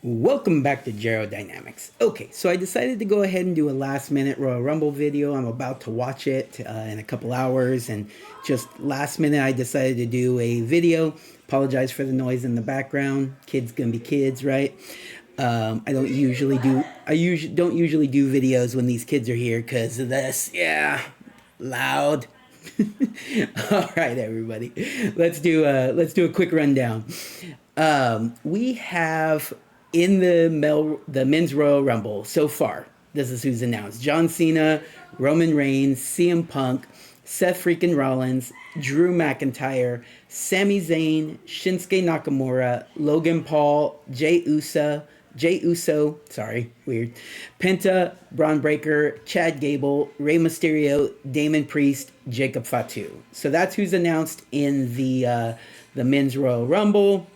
Welcome back to Gero Dynamics. Okay, so I decided to go ahead and do a last minute Royal Rumble video. I'm about to watch it in a couple hours, and just last minute I decided to do a video. Apologize for the noise in the background. Kids gonna be kids, right? I don't usually do videos when these kids are here because of this. Yeah, loud. All right, everybody. Let's do a quick rundown. We have in the men's Royal Rumble so far. This is who's announced: John Cena, Roman Reigns, CM Punk, Seth freaking Rollins, Drew McIntyre, Sami Zayn, Shinsuke Nakamura, Logan Paul, Jey Uso, sorry, weird, Penta, Braun Breaker, Chad Gable, Rey Mysterio, Damon Priest, Jacob Fatu. So that's who's announced in the men's Royal Rumble.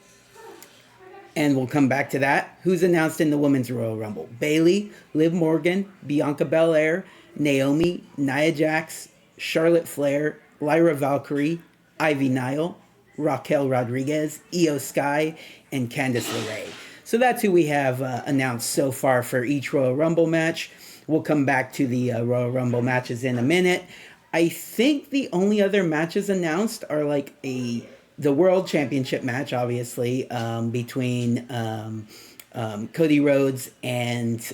And we'll come back to that. Who's announced in the women's Royal Rumble? Bayley, Liv Morgan, Bianca Belair, Naomi, Nia Jax, Charlotte Flair, Lyra Valkyrie, Ivy Nile, Raquel Rodriguez, Io Sky, and Candice LeRae. So that's who we have announced so far for each Royal Rumble match. We'll come back to the Royal Rumble matches in a minute. I think the only other matches announced are like the World Championship match, obviously, between Cody Rhodes and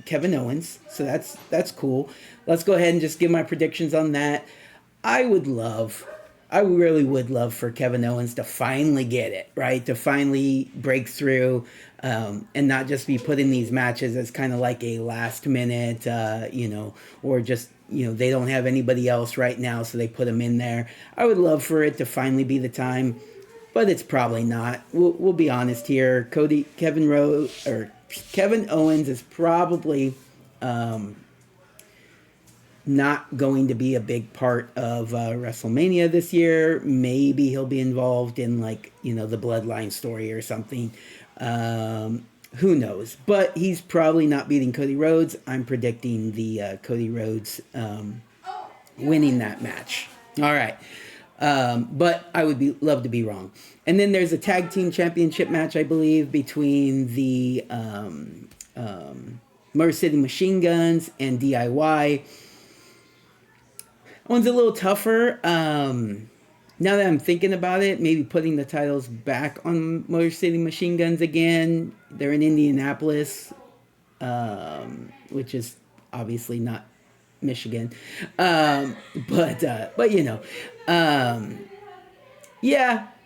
Kevin Owens. So that's cool. Let's go ahead and just give my predictions on that. I really would love for Kevin Owens to finally get it, right? To finally break through and not just be put in these matches as kind of like a last minute, or just, they don't have anybody else right now, so they put him in there. I would love for it to finally be the time, but it's probably not. We'll be honest here. Kevin Owens is probably not going to be a big part of WrestleMania this year. Maybe he'll be involved in the Bloodline story or something. Who knows? But he's probably not beating Cody Rhodes. I'm predicting the Cody Rhodes winning that match. All right. But I would love to be wrong. And then there's a tag team championship match, I believe, between the Motor City Machine Guns and DIY. One's a little tougher. Now that I'm thinking about it, maybe putting the titles back on Motor City Machine Guns again. They're in Indianapolis, which is obviously not Michigan. Yeah,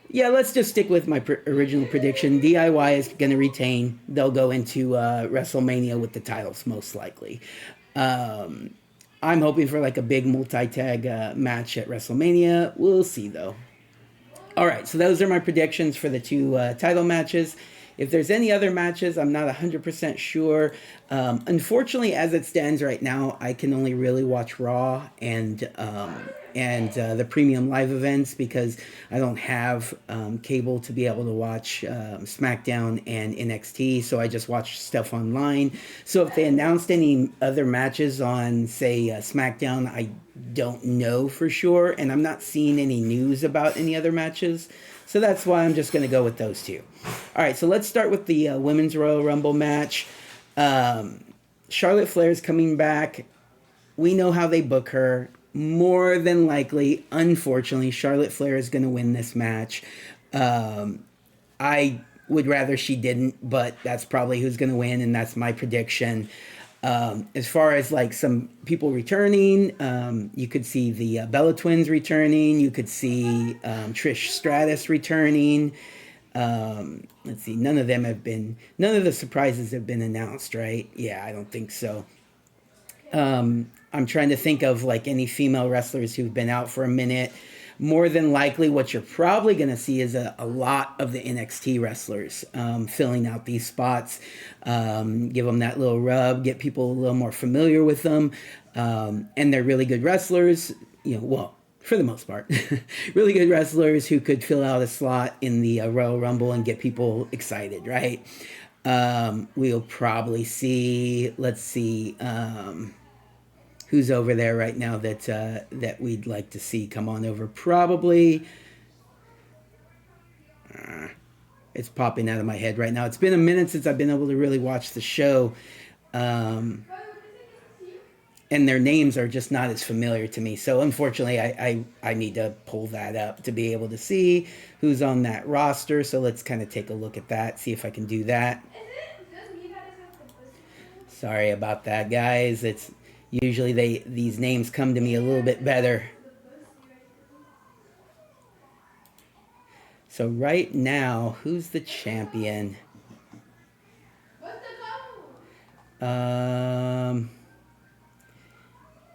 let's just stick with my original prediction. DIY is going to retain. They'll go into WrestleMania with the titles, most likely. I'm hoping for like a big multi-tag match at WrestleMania. We'll see, though. All right, so those are my predictions for the two title matches. If there's any other matches, I'm not 100% sure. Unfortunately, as it stands right now, I can only really watch Raw and the premium live events because I don't have cable to be able to watch SmackDown and NXT, so I just watch stuff online. So if they announced any other matches on, say, SmackDown, I don't know for sure, and I'm not seeing any news about any other matches. So that's why I'm just going to go with those two. All right, so let's start with the Women's Royal Rumble match. Charlotte Flair's coming back. We know how they book her. More than likely, unfortunately, Charlotte Flair is going to win this match. I would rather she didn't, but that's probably who's going to win, and that's my prediction. As far as like some people returning, you could see the Bella Twins returning. You could see Trish Stratus returning. Let's see, none of the surprises have been announced, right? Yeah, I don't think so. I'm trying to think of like any female wrestlers who've been out for a minute. More than likely, what you're probably going to see is a lot of the NXT wrestlers filling out these spots. Give them that little rub, get people a little more familiar with them. And they're really good wrestlers, for the most part. Really good wrestlers who could fill out a slot in the Royal Rumble and get people excited, right? We'll probably see, who's over there right now that we'd like to see come on over? Probably It's popping out of my head right now. It's been a minute since I've been able to really watch the show. Um, and their names are just not as familiar to me. So unfortunately, I need to pull that up to be able to see who's on that roster. So let's kind of take a look at that, see if I can do that. Sorry about that, guys. It's usually these names come to me a little bit better. So right now, who's the champion?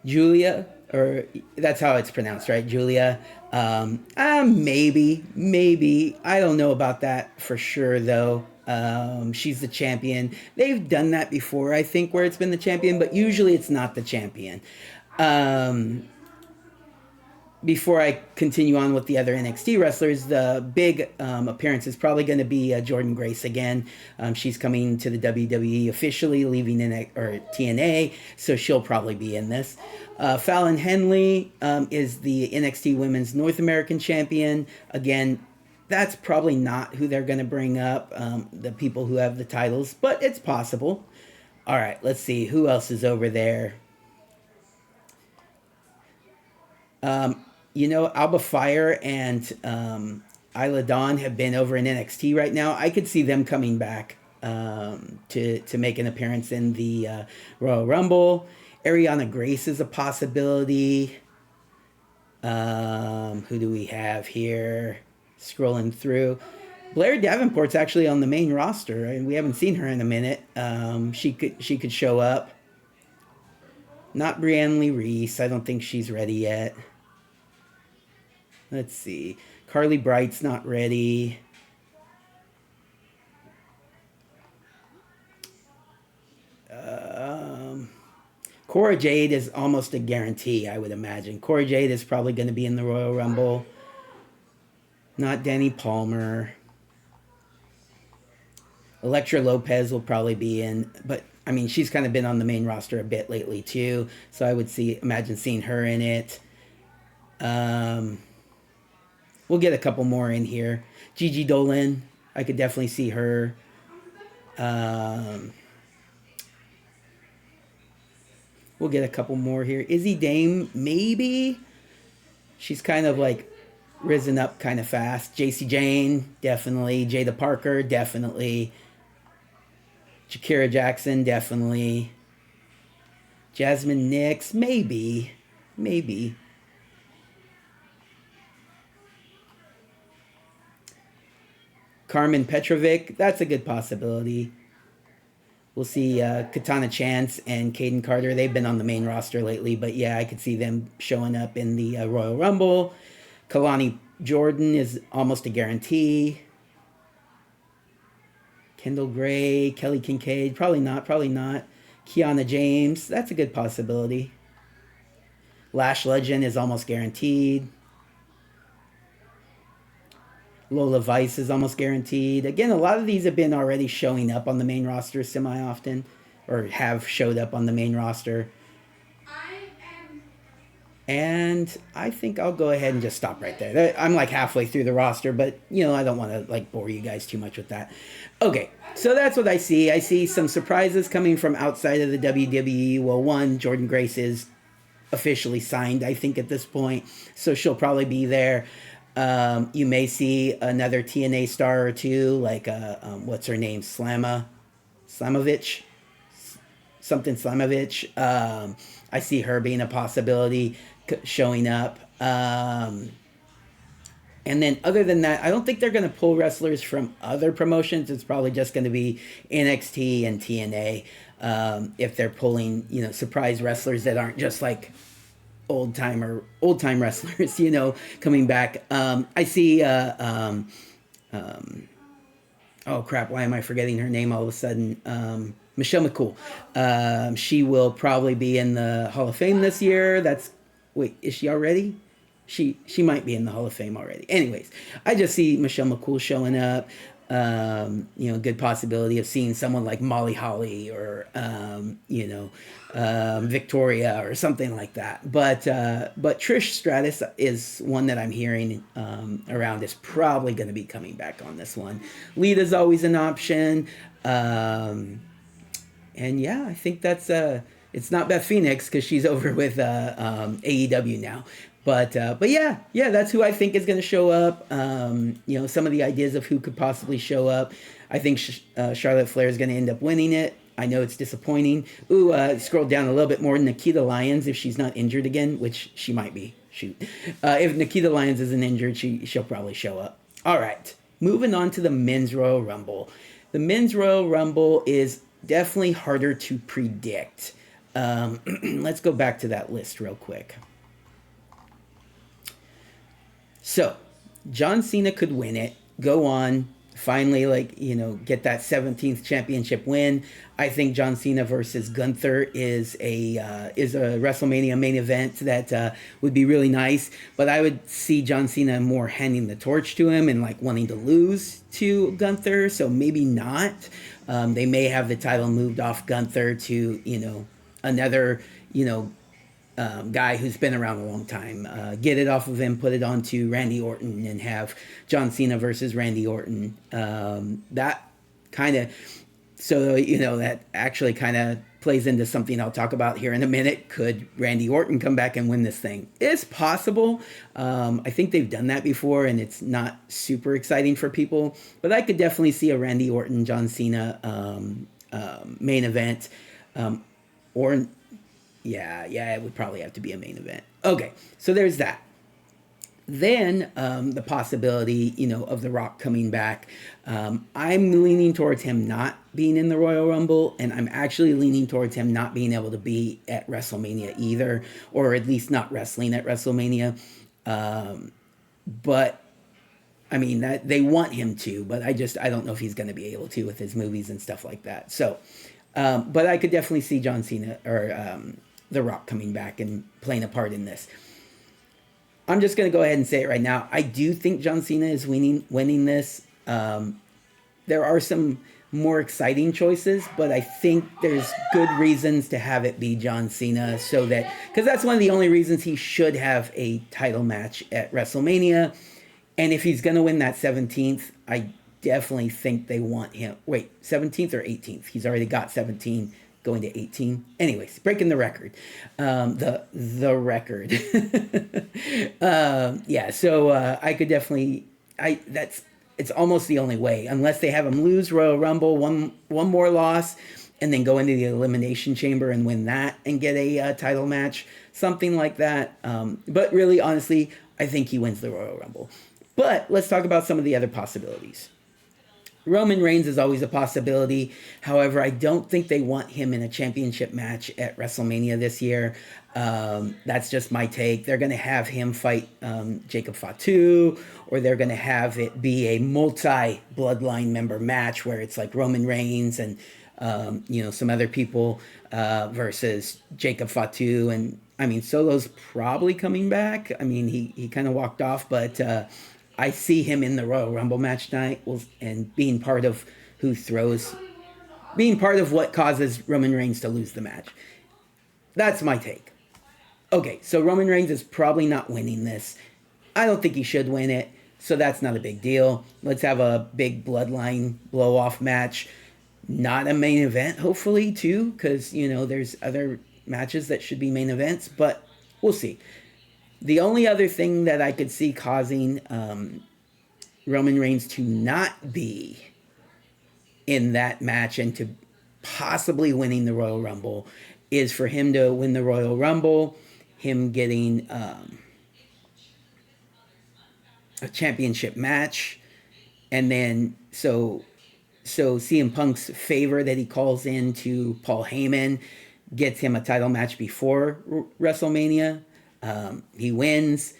Julia, or that's how it's pronounced, right? Julia. Maybe. I don't know about that for sure, though. She's the champion. They've done that before, I think, where it's been the champion, but usually it's not the champion. Before I continue on with the other NXT wrestlers, the big appearance is probably going to be Jordynne Grace again. She's coming to the WWE officially, leaving TNA, so she'll probably be in this. Fallon Henley is the NXT Women's North American Champion. Again, that's probably not who they're going to bring up, the people who have the titles, but it's possible. All right, let's see. Who else is over there? Alba Fire and Isla Dawn have been over in NXT right now. I could see them coming back to make an appearance in the Royal Rumble. Ariana Grace is a possibility. Who do we have here? Scrolling through. Blair Davenport's actually on the main roster, and we haven't seen her in a minute. She could show up. Not Brianne Lee Reese. I don't think she's ready yet. Let's see. Carly Bright's not ready. Cora Jade is almost a guarantee, I would imagine. Cora Jade is probably going to be in the Royal Rumble. Not Danny Palmer. Elektra Lopez will probably be in, but I mean, she's kind of been on the main roster a bit lately too, so I would imagine seeing her in it. We'll get a couple more in here. Gigi Dolan, I could definitely see her. We'll get a couple more here. Izzy Dame, maybe. She's kind of like risen up kind of fast. JC Jane, definitely. Jada Parker, definitely. Shakira Jackson, definitely. Jasmine Nix, maybe. Carmen Petrovic, that's a good possibility. We'll see Katana Chance and Caden Carter. They've been on the main roster lately, but yeah, I could see them showing up in the Royal Rumble. Kalani Jordan is almost a guarantee. Kendall Gray, Kelly Kincaid, probably not. Kiana James, that's a good possibility. Lash Legend is almost guaranteed. Lola Vice is almost guaranteed. Again, a lot of these have been already showing up on the main roster semi-often, or have showed up on the main roster. And I think I'll go ahead and just stop right there. I'm like halfway through the roster, but I don't want to like bore you guys too much with that. Okay, so that's what I see. I see some surprises coming from outside of the WWE. Well, one, Jordynne Grace is officially signed, I think, at this point, so she'll probably be there. You may see another TNA star or two, like what's her name, Slamovich. I see her being a possibility, showing up. And then other than that, I don't think they're going to pull wrestlers from other promotions. It's probably just going to be NXT and TNA if they're pulling, surprise wrestlers that aren't just like old time wrestlers, coming back. I see. Oh crap! Why am I forgetting her name all of a sudden? Michelle McCool. She will probably be in the Hall of Fame this year. Wait, is she already? She might be in the Hall of Fame already. Anyways, I just see Michelle McCool showing up. Good possibility of seeing someone like Molly Holly or Victoria or something like that. But Trish Stratus is one that I'm hearing around is probably going to be coming back on this one. Lita's always an option. And yeah, I think that's it's not Beth Phoenix because she's over with AEW now. But yeah, that's who I think is going to show up. Some of the ideas of who could possibly show up. I think Charlotte Flair is going to end up winning it. I know it's disappointing. Scroll down a little bit more. Nikita Lyons, if she's not injured again, which she might be. Shoot. If Nikita Lyons isn't injured, she'll probably show up. All right. Moving on to the Men's Royal Rumble. The Men's Royal Rumble is definitely harder to predict. Let's go back to that list real quick. So, John Cena could win it, go on, finally, get that 17th championship win. I think John Cena versus Gunther is a WrestleMania main event that would be really nice. But I would see John Cena more handing the torch to him and wanting to lose to Gunther. So maybe not. They may have the title moved off Gunther to another guy who's been around a long time. Get it off of him, put it onto Randy Orton, and have John Cena versus Randy Orton. That kind of, that actually kind of plays into something I'll talk about here in a minute. Could Randy Orton come back and win this thing? It's possible. I think they've done that before, and it's not super exciting for people. But I could definitely see a Randy Orton, John Cena main event. Yeah, it would probably have to be a main event. Okay, so there's that. Then the possibility, of The Rock coming back. I'm leaning towards him not being in the Royal Rumble, and I'm actually leaning towards him not being able to be at WrestleMania either, or at least not wrestling at WrestleMania. But I mean, that they want him to, but I don't know if he's going to be able to with his movies and stuff like that. So, but I could definitely see John Cena or The Rock coming back and playing a part in this. I'm just going to go ahead and say it right now. I do think John Cena is winning this. There are some more exciting choices, but I think there's good reasons to have it be John Cena because that's one of the only reasons he should have a title match at WrestleMania. And if he's going to win that 17th, I definitely think they want him. Wait, 17th or 18th? He's already got 17. Going to 18. Anyways, breaking the record. The record. So I could definitely it's almost the only way, unless they have him lose Royal Rumble, one more loss, and then go into the Elimination Chamber and win that and get a title match, something like that. But really, honestly, I think he wins the Royal Rumble. But let's talk about some of the other possibilities. Roman Reigns is always a possibility. However, I don't think they want him in a championship match at WrestleMania this year. That's just my take. They're going to have him fight Jacob Fatu, or they're going to have it be a multi-bloodline member match where it's like Roman Reigns and some other people versus Jacob Fatu. And I mean, Solo's probably coming back. I mean, he kind of walked off, but I see him in the Royal Rumble match tonight and being part of being part of what causes Roman Reigns to lose the match. That's my take. Okay, so Roman Reigns is probably not winning this. I don't think he should win it, so that's not a big deal. Let's have a big bloodline blow-off match. Not a main event, hopefully, too, because, there's other matches that should be main events, but we'll see. The only other thing that I could see causing Roman Reigns to not be in that match and to possibly winning the Royal Rumble is for him to win the Royal Rumble, him getting a championship match, and then so CM Punk's favor that he calls in to Paul Heyman gets him a title match before WrestleMania. He wins,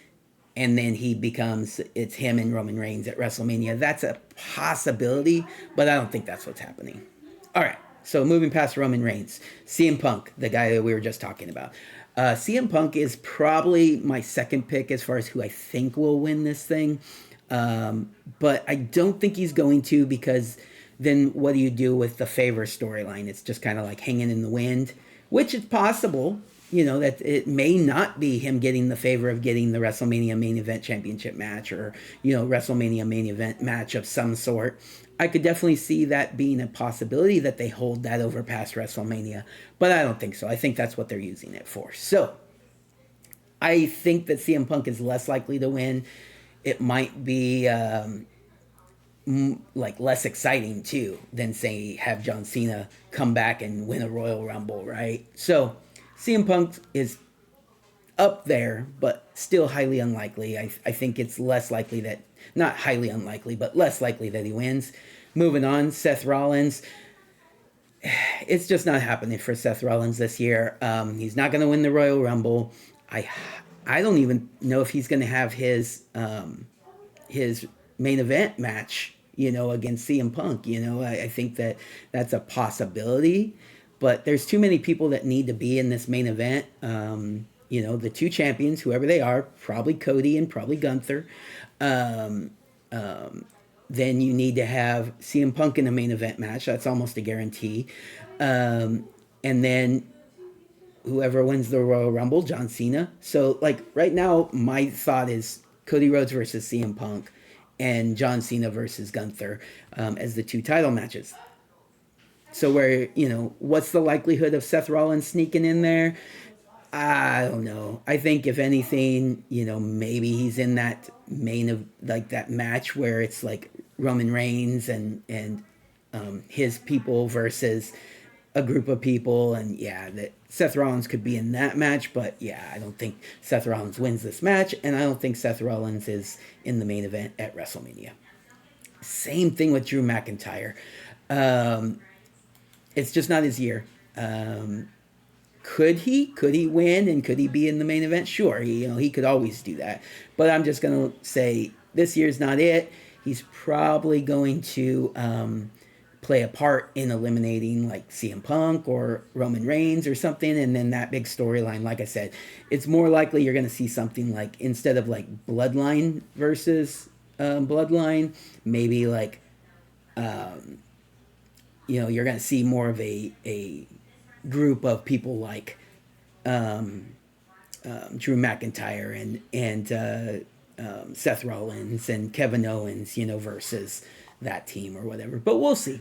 and then it's him and Roman Reigns at WrestleMania. That's a possibility, but I don't think that's what's happening. All right, so moving past Roman Reigns, CM Punk, the guy that we were just talking about. CM Punk is probably my second pick as far as who I think will win this thing. But I don't think he's going to, because then what do you do with the favor storyline? It's just kind of like hanging in the wind, which is possible. That it may not be him getting the favor of getting the WrestleMania main event championship match, or, WrestleMania main event match of some sort. I could definitely see that being a possibility, that they hold that over past WrestleMania, but I don't think so. I think that's what they're using it for. So I think that CM Punk is less likely to win. It might be like less exciting too than, say, have John Cena come back and win a Royal Rumble, right? So CM Punk is up there, but still highly unlikely. I think it's less likely that, not highly unlikely, but less likely that he wins. Moving on, Seth Rollins. It's just not happening for Seth Rollins this year. He's not going to win the Royal Rumble. I don't even know if he's going to have his main event match, against CM Punk. I think that that's a possibility, but there's too many people that need to be in this main event. The two champions, whoever they are, probably Cody and probably Gunther. Then you need to have CM Punk in a main event match. That's almost a guarantee. And then whoever wins the Royal Rumble, John Cena. So, like, right now, my thought is Cody Rhodes versus CM Punk and John Cena versus Gunther as the two title matches. So what's the likelihood of Seth Rollins sneaking in there? I don't know. I think if anything, maybe he's in that that match where it's like Roman Reigns and his people versus a group of people, and that Seth Rollins could be in that match, but I don't think Seth Rollins wins this match, and I don't think Seth Rollins is in the main event at WrestleMania. Same thing with Drew McIntyre. It's just not his year. Could he win, and could he be in the main event? Sure, he could always do that. But I'm just going to say this year's not it. He's probably going to play a part in eliminating like CM Punk or Roman Reigns or something, and then that big storyline, like I said, it's more likely you're going to see something like, instead of like Bloodline versus Bloodline, maybe like you're going to see more of a group of people like Drew McIntyre and Seth Rollins and Kevin Owens, versus that team or whatever. But we'll see.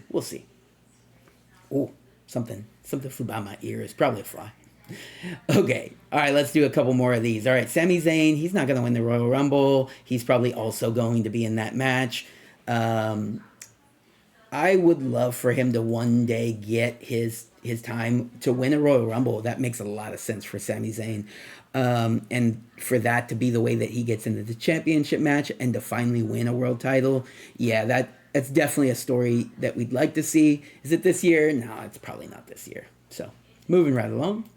Oh, something flew by my ear. It's probably a fly. Okay. All right, let's do a couple more of these. All right, Sami Zayn, he's not going to win the Royal Rumble. He's probably also going to be in that match. I would love for him to one day get his time to win a Royal Rumble. That makes a lot of sense for Sami Zayn. And for that to be the way that he gets into the championship match and to finally win a world title, that's definitely a story that we'd like to see. Is it this year? No, it's probably not this year. So, moving right along.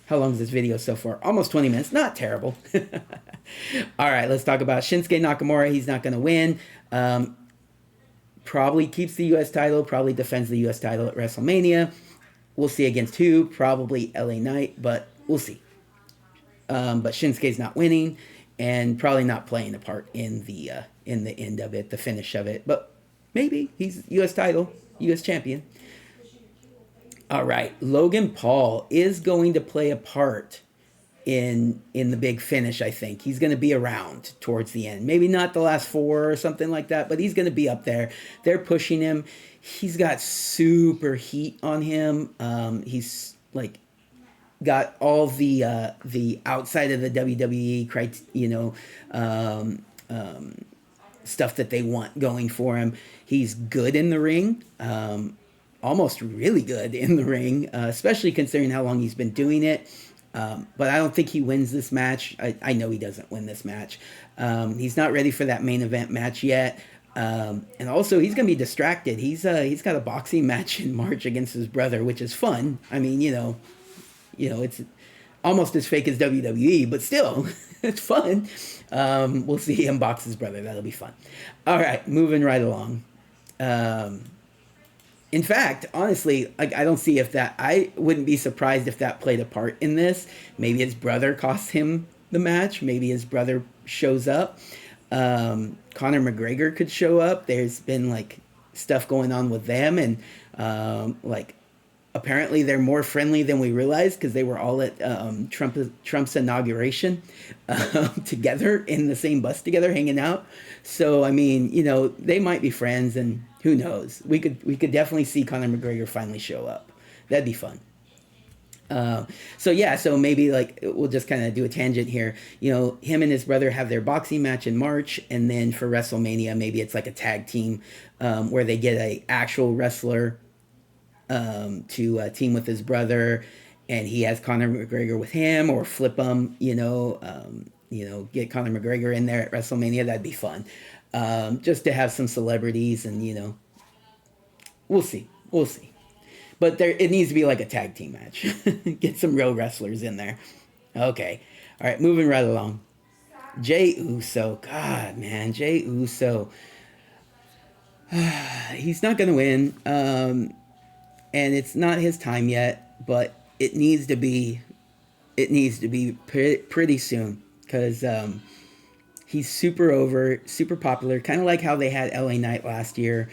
How long is this video so far? Almost 20 minutes. Not terrible. All right, let's talk about Shinsuke Nakamura. He's not going to win. Probably keeps the U.S. title. Probably defends the U.S. title at WrestleMania. We'll see against who. Probably LA Knight, but we'll see. But Shinsuke's not winning, and probably not playing a part in the end of it, the finish of it. But maybe he's U.S. title, U.S. champion. All right, Logan Paul is going to play a part in the big finish. I think he's going to be around towards the end. Maybe not the last four or something like that, but he's going to be up there. They're pushing him. He's got super heat on him. He's like got all the outside of the WWE stuff that they want going for him. He's good in the ring, almost really good in the ring, especially considering how long he's been doing it. But I don't think he wins this match. I know he doesn't win this match. He's not ready for that main event match yet. And also, he's going to be distracted. He's got a boxing match in March against his brother, which is fun. I mean, it's almost as fake as WWE, but still, it's fun. We'll see him box his brother. That'll be fun. All right, moving right along. In fact, honestly, I don't see if that... I wouldn't be surprised if that played a part in this. Maybe his brother cost him the match. Maybe his brother shows up. Conor McGregor could show up. There's been like stuff going on with them, and like apparently they're more friendly than we realized because they were all at Trump's inauguration together in the same bus together, hanging out. So I mean, they might be friends, and who knows? We could definitely see Conor McGregor finally show up. That'd be fun. So yeah, so maybe like we'll just kind of do a tangent here. Him and his brother have their boxing match in March, and then for WrestleMania, maybe it's like a tag team where they get a actual wrestler to team with his brother, and he has Conor McGregor with him, or flip him. Get Conor McGregor in there at WrestleMania. That'd be fun. Just to have some celebrities, and we'll see, we'll see. But it needs to be like a tag team match. Get some real wrestlers in there. Okay. All right, moving right along. Jey Uso. God, man. Jey Uso. He's not going to win. And it's not his time yet, but it needs to be pretty soon, because he's super over, super popular, kind of like how they had LA Knight last year.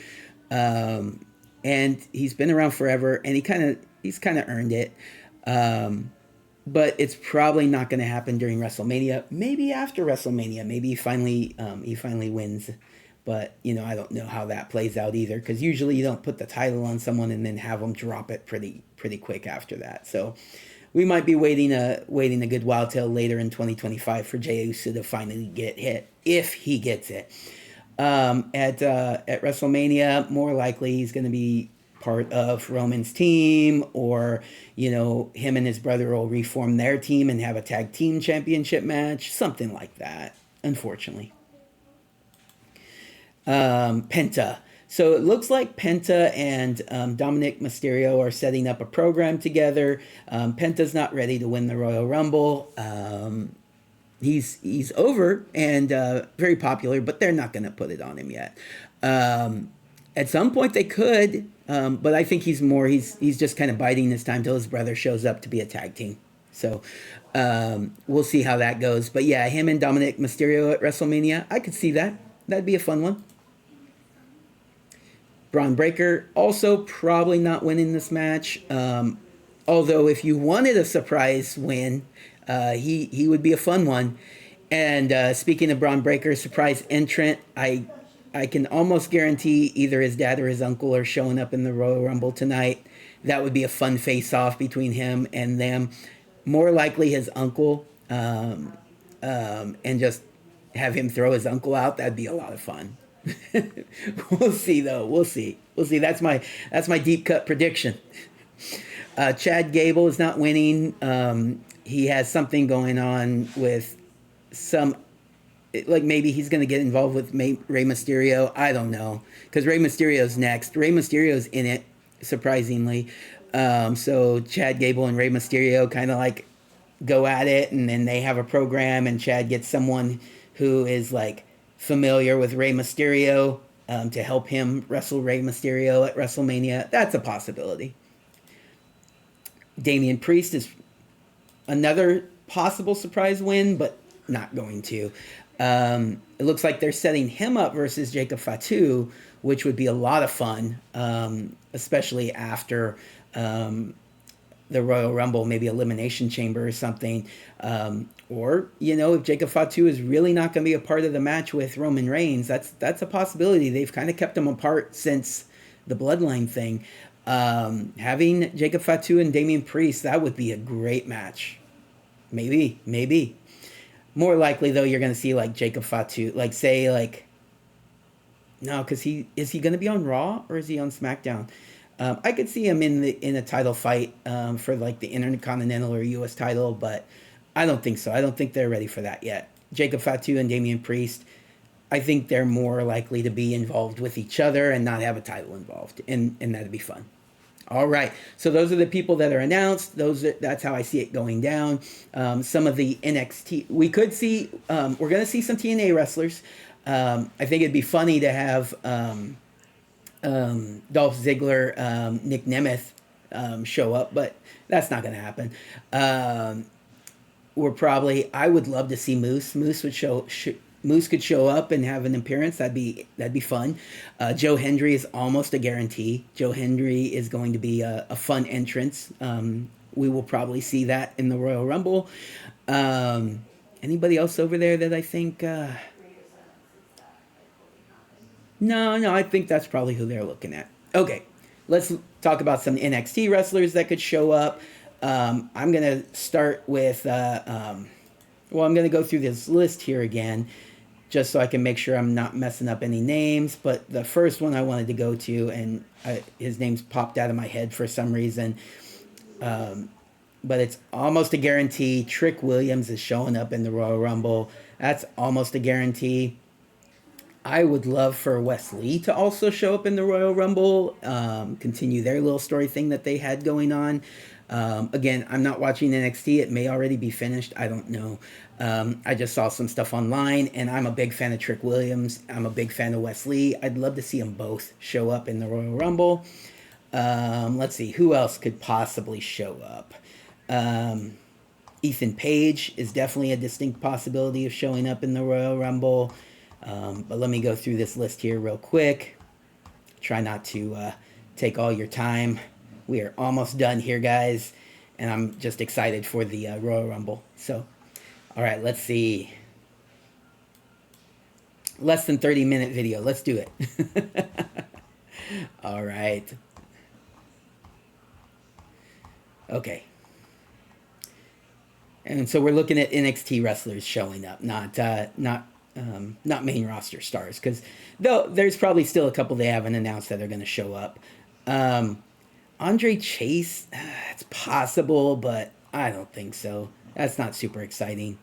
And he's been around forever, and he's kind of earned it. But it's probably not going to happen during WrestleMania. Maybe after WrestleMania, maybe he finally wins. But I don't know how that plays out either, because usually you don't put the title on someone and then have them drop it pretty quick after that. So we might be waiting a good while till later in 2025 for Jey Uso to finally get hit, if he gets it. At WrestleMania, more likely he's going to be part of Roman's team, or him and his brother will reform their team and have a tag team championship match, something like that. Unfortunately, Penta. So it looks like Penta and Dominic Mysterio are setting up a program together. Penta's not ready to win the Royal Rumble. He's over and very popular, but they're not going to put it on him yet. At some point they could, but I think he's just kind of biding his time till his brother shows up to be a tag team. So we'll see how that goes. But yeah, him and Dominic Mysterio at WrestleMania, I could see that. That'd be a fun one. Braun Breaker also probably not winning this match. Although if you wanted a surprise win, he would be a fun one. And speaking of Braun Breaker, surprise entrant, I can almost guarantee either his dad or his uncle are showing up in the Royal Rumble tonight. That would be a fun face-off between him and them. More likely his uncle, and just have him throw his uncle out. That'd be a lot of fun. We'll see though. We'll see. That's my deep cut prediction. Chad Gable is not winning. He has something going on with like maybe he's going to get involved with Rey Mysterio. I don't know, because Rey Mysterio's next. Rey Mysterio's in it, surprisingly. So Chad Gable and Rey Mysterio kind of like go at it, and then they have a program, and Chad gets someone who is like familiar with Rey Mysterio to help him wrestle Rey Mysterio at WrestleMania. That's a possibility. Damian Priest is another possible surprise win, but not going to. It looks like they're setting him up versus Jacob Fatu, which would be a lot of fun, especially after the Royal Rumble, maybe Elimination Chamber or something. Or, if Jacob Fatu is really not going to be a part of the match with Roman Reigns, that's a possibility. They've kind of kept them apart since the Bloodline thing. Having Jacob Fatu and Damian Priest, that would be a great match. Maybe. More likely, though, you're going to see, like, Jacob Fatu, like, say, like, no, because is he going to be on Raw or is he on SmackDown? I could see him in a title fight for, like, the Intercontinental or U.S. title, but I don't think so. I don't think they're ready for that yet. Jacob Fatu and Damian Priest, I think they're more likely to be involved with each other and not have a title involved, and that'd be fun. All right, so those are the people that are announced. That's how I see it going down. Some of the NXT, we could see, we're going to see some TNA wrestlers. I think it'd be funny to have Dolph Ziggler, Nick Nemeth show up, but that's not going to happen. I would love to see Moose. Moose Moose could show up and have an appearance. That'd be fun. Joe Hendry is almost a guarantee. Joe Hendry is going to be a fun entrance. We will probably see that in the Royal Rumble. Anybody else over there that I think? No, I think that's probably who they're looking at. Okay, let's talk about some NXT wrestlers that could show up. I'm gonna start with. Well, I'm gonna go through this list here again, just so I can make sure I'm not messing up any names. But the first one I wanted to go to, and his name's popped out of my head for some reason. But it's almost a guarantee. Trick Williams is showing up in the Royal Rumble. That's almost a guarantee. I would love for Wes Lee to also show up in the Royal Rumble, continue their little story thing that they had going on. Again, I'm not watching NXT. It may already be finished. I don't know. I just saw some stuff online, and I'm a big fan of Trick Williams. I'm a big fan of Wes Lee. I'd love to see them both show up in the Royal Rumble. Let's see. Who else could possibly show up? Ethan Page is definitely a distinct possibility of showing up in the Royal Rumble. But let me go through this list here real quick. Try not to take all your time. We are almost done here, guys. And I'm just excited for the Royal Rumble. So, all right, let's see. Less than 30-minute video. Let's do it. All right. Okay. And so we're looking at NXT wrestlers showing up, not main roster stars, because though there's probably still a couple they haven't announced that are going to show up. Andre Chase, it's possible, but I don't think so. That's not super exciting.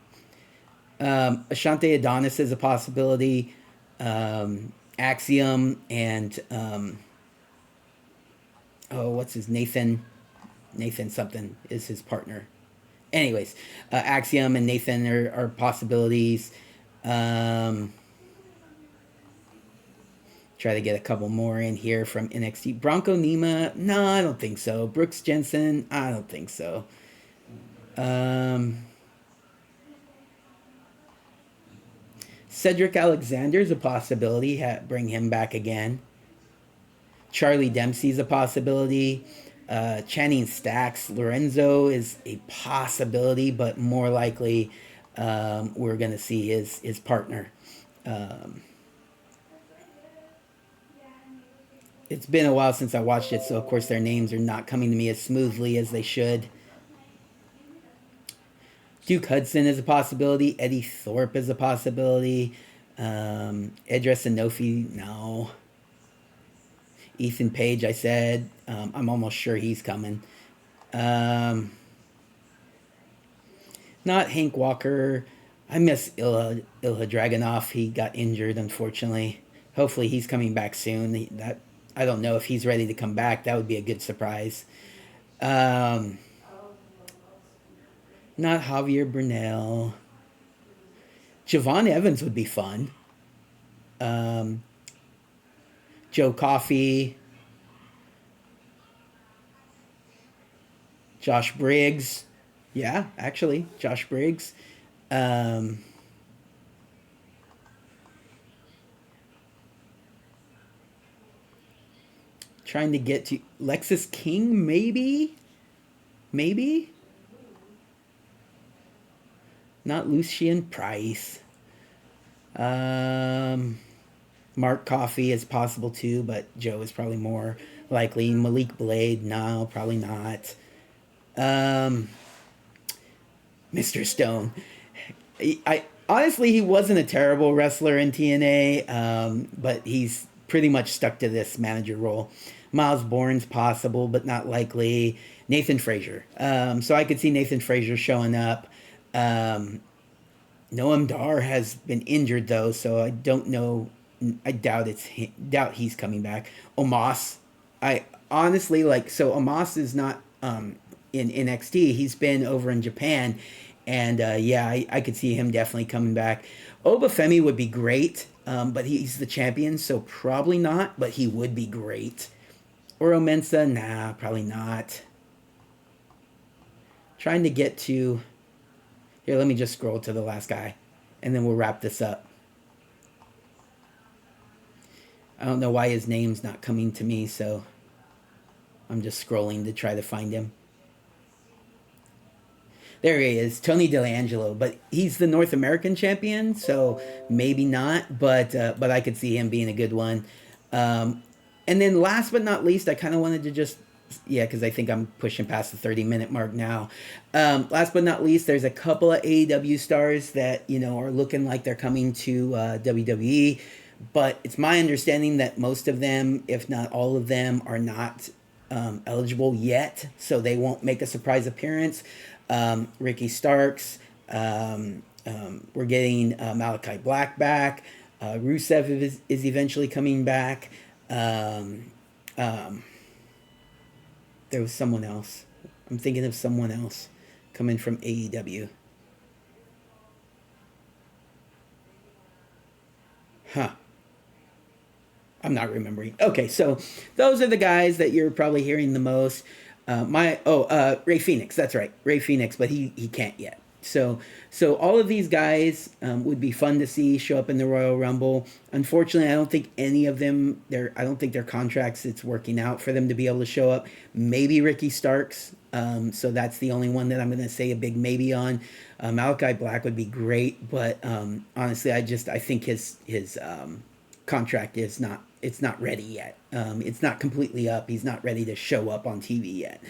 Ashante Adonis is a possibility. Axiom and what's his Nathan something is his partner. Anyways, Axiom and Nathan are possibilities. Try to get a couple more in here from NXT. Bronco Nima, no, I don't think so. Brooks Jensen, I don't think so. Cedric Alexander's a possibility. Bring him back again. Charlie Dempsey's a possibility. Channing Stacks, Lorenzo is a possibility, but more likely we're going to see his partner. It's been a while since I watched it, so of course their names are not coming to me as smoothly as they should. Duke Hudson is a possibility. Eddie Thorpe is a possibility. Edris Enofi, no. Ethan Page, I said. I'm almost sure he's coming. Not Hank Walker. I miss Ilha Dragunov. He got injured, unfortunately. Hopefully he's coming back soon. I don't know if he's ready to come back. That would be a good surprise. Not Javier Bernal. Javon Evans would be fun. Joe Coffey. Josh Briggs. Yeah, actually, Josh Briggs. Trying to get to Lexus King, maybe? Maybe? Not Lucian Price. Mark Coffey is possible too, but Joe is probably more likely. Malik Blade, no, probably not. Mr. Stone. I honestly, he wasn't a terrible wrestler in TNA, but he's pretty much stuck to this manager role. Miles Bourne's possible, but not likely. Nathan Frazier. So I could see Nathan Frazier showing up. Noam Dar has been injured though, so I don't know. I doubt he's coming back. Omos. I honestly Omos is not in NXT. He's been over in Japan, and I could see him definitely coming back. Obafemi would be great, but he's the champion, so probably not, but he would be great. Oro Mensah, nah, probably not. Trying to get to... Here, let me just scroll to the last guy, and then we'll wrap this up. I don't know why his name's not coming to me, so I'm just scrolling to try to find him. There he is, Tony D'Angelo, but he's the North American champion, so maybe not. But I could see him being a good one. And then last but not least, I kind of wanted to just yeah, because I think I'm pushing past the 30-minute mark now. Last but not least, there's a couple of AEW stars that are looking like they're coming to WWE, but it's my understanding that most of them, if not all of them, are not eligible yet, so they won't make a surprise appearance. Ricky Starks. We're getting Malachi Black back. Rusev is eventually coming back. There was someone else. I'm thinking of someone else coming from AEW. Huh. I'm not remembering. Okay, so those are the guys that you're probably hearing the most. Ray Phoenix. That's right, Ray Phoenix, but he can't yet. So all of these guys would be fun to see show up in the Royal Rumble. Unfortunately, I don't think any of them. I don't think their contracts. It's working out for them to be able to show up. Maybe Ricky Starks. So that's the only one that I'm going to say a big maybe on. Malachi Black would be great, but honestly, I think his contract is not. It's not ready yet. It's not completely up. He's not ready to show up on TV yet.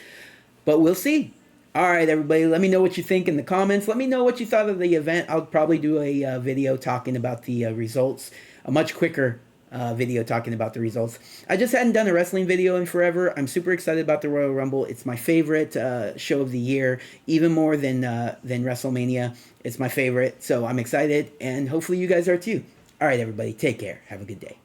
But we'll see. All right, everybody, let me know what you think in the comments. Let me know what you thought of the event. I'll probably do a video talking about the results, a much quicker video talking about the results. I just hadn't done a wrestling video in forever. I'm super excited about the Royal Rumble. It's my favorite show of the year, even more than WrestleMania. It's my favorite, so I'm excited, and hopefully you guys are too. All right, everybody, take care. Have a good day.